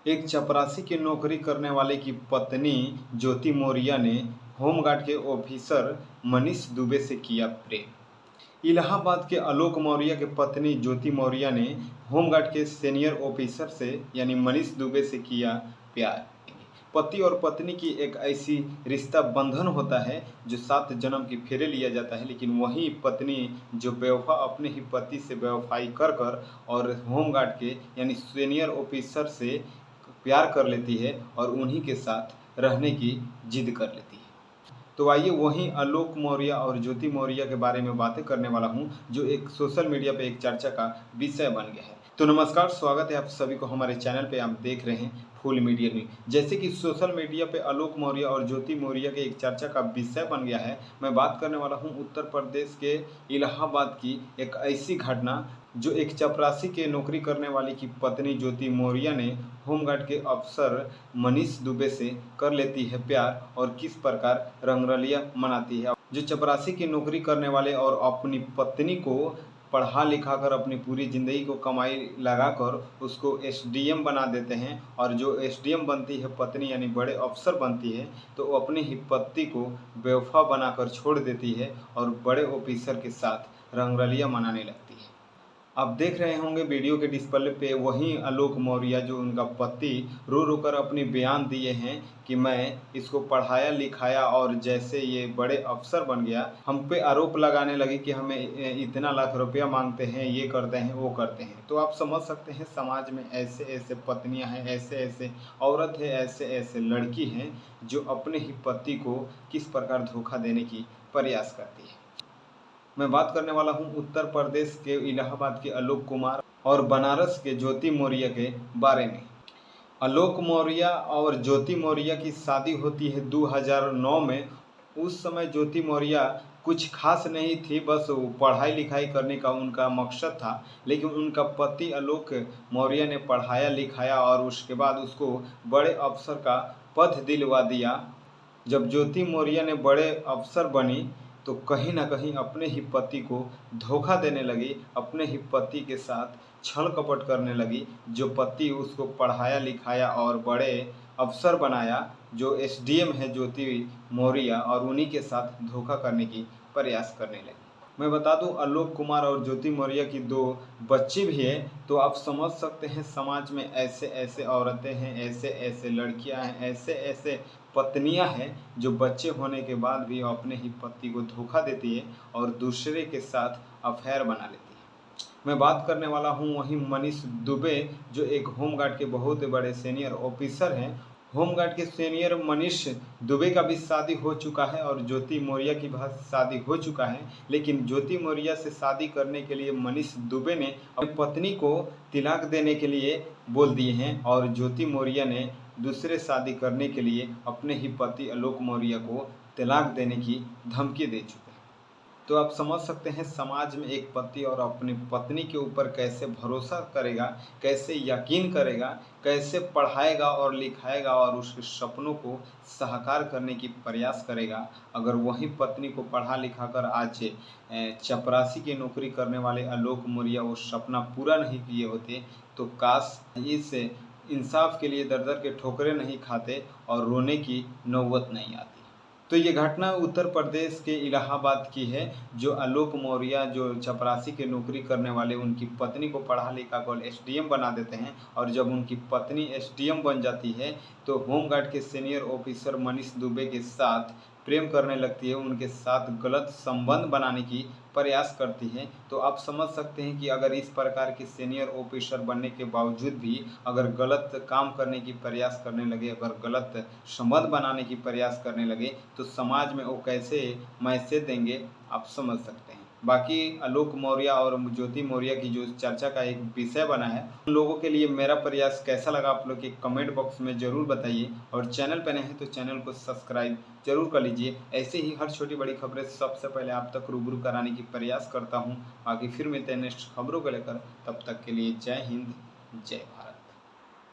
एक चपरासी की नौकरी करने वाले की पत्नी ज्योति मौर्य ने होमगार्ड के ऑफिसर मनीष दुबे से किया प्रेम। इलाहाबाद के आलोक मौर्य की पत्नी ज्योति मौर्य ने होमगार्ड के सीनियर ऑफिसर से यानी मनीष दुबे से किया प्यार। पति और पत्नी की एक ऐसी रिश्ता बंधन होता है जो 7 जन्म की फेरे लिया जाता है, लेकिन वही पत्नी जो बेवफा अपने ही पति से बेवफाई कर कर और होमगार्ड के यानी सीनियर ऑफिसर से प्यार कर लेती है और उन्हीं के साथ रहने की जिद कर लेती है। तो आइए वहीं आलोक मौर्य और ज्योति मौर्य के बारे में बातें करने वाला हूं, जो एक सोशल मीडिया पे एक चर्चा का विषय बन गया है। तो नमस्कार, स्वागत है आप सभी को हमारे चैनल पे। आप देख रहे हैं फुल मीडिया न्यूज। जैसे कि सोशल मीडिया पे आलोक मौर्य और ज्योति मौर्य के एक चर्चा का विषय बन गया है, मैं बात करने वाला हूं उत्तर प्रदेश के इलाहाबाद की एक ऐसी घटना जो एक चपरासी के नौकरी करने वाली की पत्नी ज्योति मौर्य ने होमगार्ड के अफसर मनीष दुबे से कर लेती है प्यार और किस प्रकार रंगरलियां मनाती है। जो चपरासी की नौकरी करने वाले और अपनी पत्नी को पढ़ा लिखा कर अपनी पूरी ज़िंदगी को कमाई लगाकर उसको एसडीएम बना देते हैं, और जो एसडीएम बनती है पत्नी यानी बड़े अफसर बनती है, तो वो अपने ही पति को बेवफा बनाकर छोड़ देती है और बड़े ऑफिसर के साथ रंगरलियां मनाने लगती है। आप देख रहे होंगे वीडियो के डिस्प्ले पे वहीं आलोक मौर्य जो उनका पति रो रो कर अपनी बयान दिए हैं कि मैं इसको पढ़ाया लिखाया और जैसे ये बड़े अफसर बन गया, हम पे आरोप लगाने लगे कि हमें इतना लाख रुपया मांगते हैं, ये करते हैं वो करते हैं। तो आप समझ सकते हैं समाज में ऐसे ऐसे पत्नियां हैं, ऐसे ऐसे औरत है, ऐसे ऐसे लड़की हैं जो अपने ही पति को किस प्रकार धोखा देने की प्रयास करती है। मैं बात करने वाला हूं उत्तर प्रदेश के इलाहाबाद के आलोक कुमार और बनारस के ज्योति मौर्य के बारे में। आलोक मौर्य और ज्योति मौर्य की शादी होती है 2009 में। उस समय ज्योति मौर्य कुछ खास नहीं थी, बस पढ़ाई लिखाई करने का उनका मकसद था, लेकिन उनका पति आलोक मौर्य ने पढ़ाया लिखाया और उसके बाद उसको बड़े अफसर का पद दिलवा दिया। जब ज्योति मौर्य ने बड़े अफसर बनी तो कहीं ना कहीं अपने ही पति को धोखा देने लगी, अपने ही पति के साथ छल कपट करने लगी। जो पति उसको पढ़ाया लिखाया और बड़े अफसर बनाया, जो एसडीएम है ज्योति मौर्य, और उन्हीं के साथ धोखा करने की प्रयास करने लगी। मैं बता दूं आलोक कुमार और ज्योति मौर्य की 2 बच्चे भी हैं। तो आप समझ सकते हैं समाज में ऐसे ऐसे औरतें हैं, ऐसे ऐसे लड़कियां हैं, ऐसे ऐसे पत्नियां हैं जो बच्चे होने के बाद भी अपने ही पति को धोखा देती है और दूसरे के साथ अफेयर बना लेती है। मैं बात करने वाला हूं वहीं मनीष दुबे, जो एक होमगार्ड के बहुत बड़े सीनियर ऑफिसर हैं। होमगार्ड के सीनियर मनीष दुबे का भी शादी हो चुका है और ज्योति मौर्य की भी शादी हो चुका है, लेकिन ज्योति मौर्य से शादी करने के लिए मनीष दुबे ने अपनी पत्नी को तिलाक देने के लिए बोल दिए हैं और ज्योति मौर्य ने दूसरे शादी करने के लिए अपने ही पति आलोक मौर्य को तलाक देने की धमकी दे चुके हैं। तो आप समझ सकते हैं समाज में एक पति और अपनी पत्नी के ऊपर कैसे भरोसा करेगा, कैसे यकीन करेगा, कैसे पढ़ाएगा और लिखाएगा और उसके सपनों को साकार करने की प्रयास करेगा। अगर वही पत्नी को पढ़ा लिखा कर आज चपरासी की नौकरी करने वाले आलोक मौर्य वो सपना पूरा नहीं किए होते, तो काश इस इंसाफ के लिए दर दर के ठोकरें नहीं खाते और रोने की नौबत नहीं आती। तो ये घटना उत्तर प्रदेश के इलाहाबाद की है, जो आलोक मौर्य जो चपरासी की नौकरी करने वाले उनकी पत्नी को पढ़ा लिखा कर एसडीएम बना देते हैं, और जब उनकी पत्नी एसडीएम बन जाती है तो होमगार्ड के सीनियर ऑफिसर मनीष दुबे के साथ प्रेम करने लगती है, उनके साथ गलत संबंध बनाने की प्रयास करती है। तो आप समझ सकते हैं कि अगर इस प्रकार के सीनियर ऑफिसर बनने के बावजूद भी अगर गलत काम करने की प्रयास करने लगे, अगर गलत संबंध बनाने की प्रयास करने लगे, तो समाज में वो कैसे मैसेज देंगे, आप समझ सकते हैं। बाकी आलोक मौर्य और ज्योति मौर्य की जो चर्चा का एक विषय बना है, उन लोगों के लिए मेरा प्रयास कैसा लगा आप लोग के कमेंट बॉक्स में ज़रूर बताइए, और चैनल पर नए हैं तो चैनल को सब्सक्राइब जरूर कर लीजिए। ऐसे ही हर छोटी बड़ी खबरें सबसे पहले आप तक रूबरू कराने की प्रयास करता हूँ। आगे फिर मिलते हैं नेक्स्ट खबरों को लेकर, तब तक के लिए जय हिंद, जय भारत।